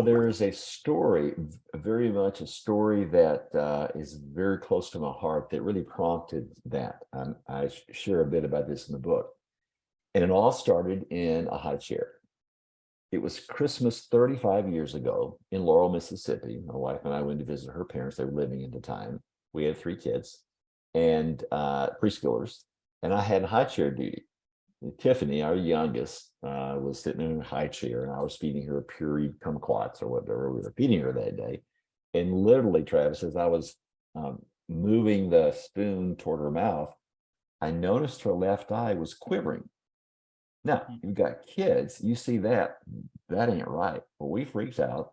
Well, there is a story, very much a story that is very close to my heart that really prompted that. I share a bit about this in the book. And it all started in a high chair. It was Christmas 35 years ago in Laurel, Mississippi. My wife and I went to visit her parents. They were living at the time. We had 3 kids and preschoolers, and I had high chair duty. And Tiffany, our youngest, was sitting in a high chair, and I was feeding her a puree kumquats or whatever we were feeding her that day. And literally, Travis, as I was moving the spoon toward her mouth, I noticed her left eye was quivering. Now, you've got kids, you see that ain't right. Well, we freaked out.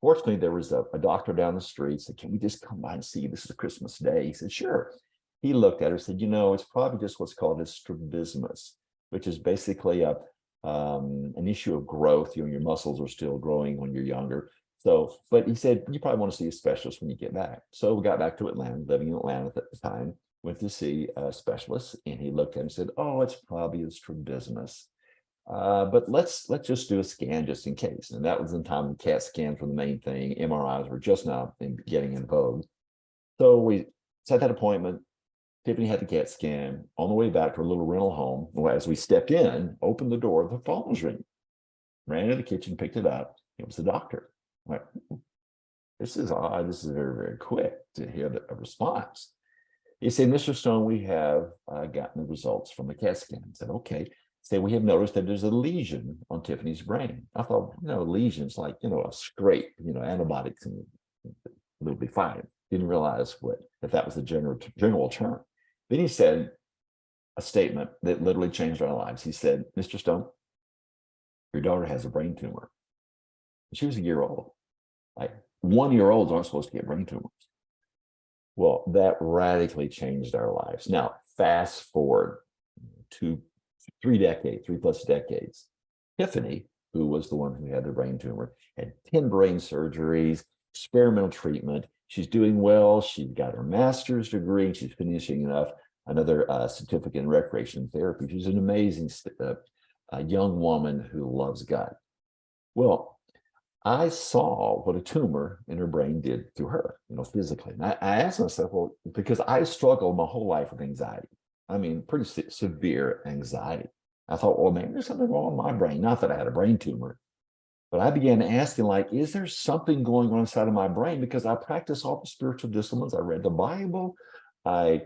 Fortunately, there was a doctor down the street, said, can we just come by and see you? This is Christmas Day. He said, sure. He looked at her, said, it's probably just what's called a strabismus, which is basically an issue of growth. Your muscles are still growing when you're younger. So, but he said, you probably want to see a specialist when you get back. So we got back to Atlanta, living in Atlanta at the time. Went to see a specialist, and he looked at it and said, oh, it's probably a strabismus. But let's just do a scan just in case. And that was the time CAT scans were the main thing. MRIs were just now getting in vogue. So we set that appointment. Tiffany had the CAT scan. On the way back to her little rental home, as we stepped in, opened the door, the phone was ringing. Ran into the kitchen, picked it up. It was the doctor. I'm like, this is odd. This is very, very quick to hear a response. He said, Mr. Stone, we have gotten the results from the CAT scan. I said, okay. Say, we have noticed that there's a lesion on Tiffany's brain. I thought, lesions like, a scrape, antibiotics, and it'll be fine. Didn't realize that was the general term. Then he said a statement that literally changed our lives. He said, Mr. Stone, your daughter has a brain tumor. She was a year old. Like 1-year-olds aren't supposed to get brain tumors. Well, that radically changed our lives. Now, fast forward to 3+ decades. Tiffany, who was the one who had the brain tumor, had 10 brain surgeries, experimental treatment. She's doing well. She got her master's degree. She's finishing up another certificate in recreation therapy. She's an amazing young woman who loves God. Well, I saw what a tumor in her brain did to her, physically. And I asked myself, well, because I struggled my whole life with anxiety. I mean, pretty severe anxiety. I thought, well, maybe there's something wrong with my brain. Not that I had a brain tumor, but I began asking, is there something going on inside of my brain? Because I practiced all the spiritual disciplines. I read the Bible. I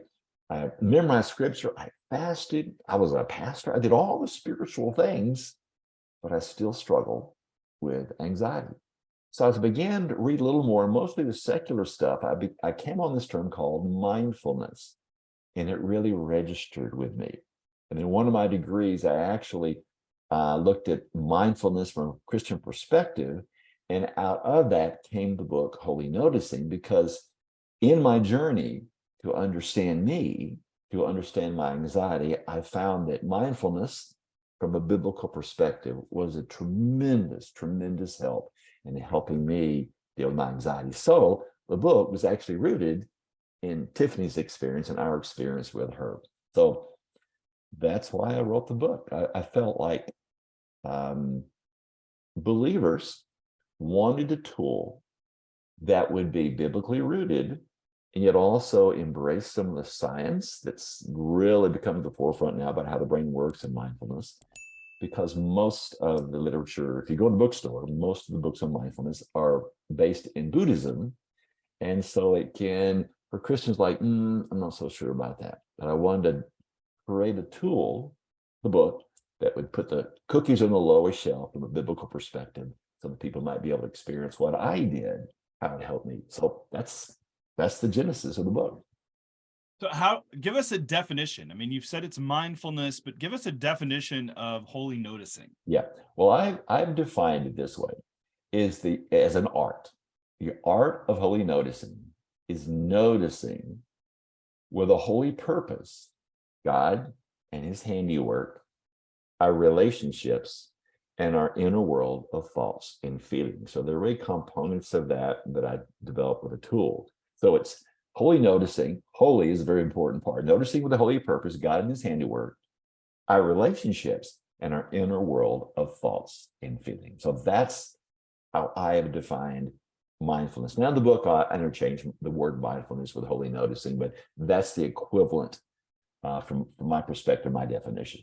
memorized scripture. I fasted. I was a pastor. I did all the spiritual things, but I still struggled with anxiety. So as I began to read a little more, mostly the secular stuff, I came on this term called mindfulness, and it really registered with me. And in one of my degrees, I actually looked at mindfulness from a Christian perspective, and out of that came the book Holy Noticing, because in my journey to understand me, to understand my anxiety, I found that mindfulness from a biblical perspective was a tremendous, tremendous help in helping me deal with my anxiety. So the book was actually rooted in Tiffany's experience and our experience with her. So that's why I wrote the book. I felt like believers wanted a tool that would be biblically rooted and yet also embrace some of the science that's really becoming the forefront now about how the brain works and mindfulness. Because most of the literature, if you go to the bookstore, most of the books on mindfulness are based in Buddhism. And so it can, for Christians, I'm not so sure about that. But I wanted to create a tool, the book, that would put the cookies on the lower shelf from a biblical perspective so that people might be able to experience what I did, how it helped me. So that's the genesis of the book. So give us a definition. I mean, you've said it's mindfulness, but give us a definition of holy noticing. Yeah. Well, I've defined it this way, as an art. The art of holy noticing is noticing with a holy purpose, God and his handiwork, our relationships, and our inner world of thoughts and feelings. So there are really components of that I developed with a tool. So it's holy noticing. Holy is a very important part. Noticing with a holy purpose, God and his handiwork, our relationships, and our inner world of thoughts and feelings. So that's how I have defined mindfulness. Now, in the book, I interchange the word mindfulness with holy noticing, but that's the equivalent from my perspective, my definition.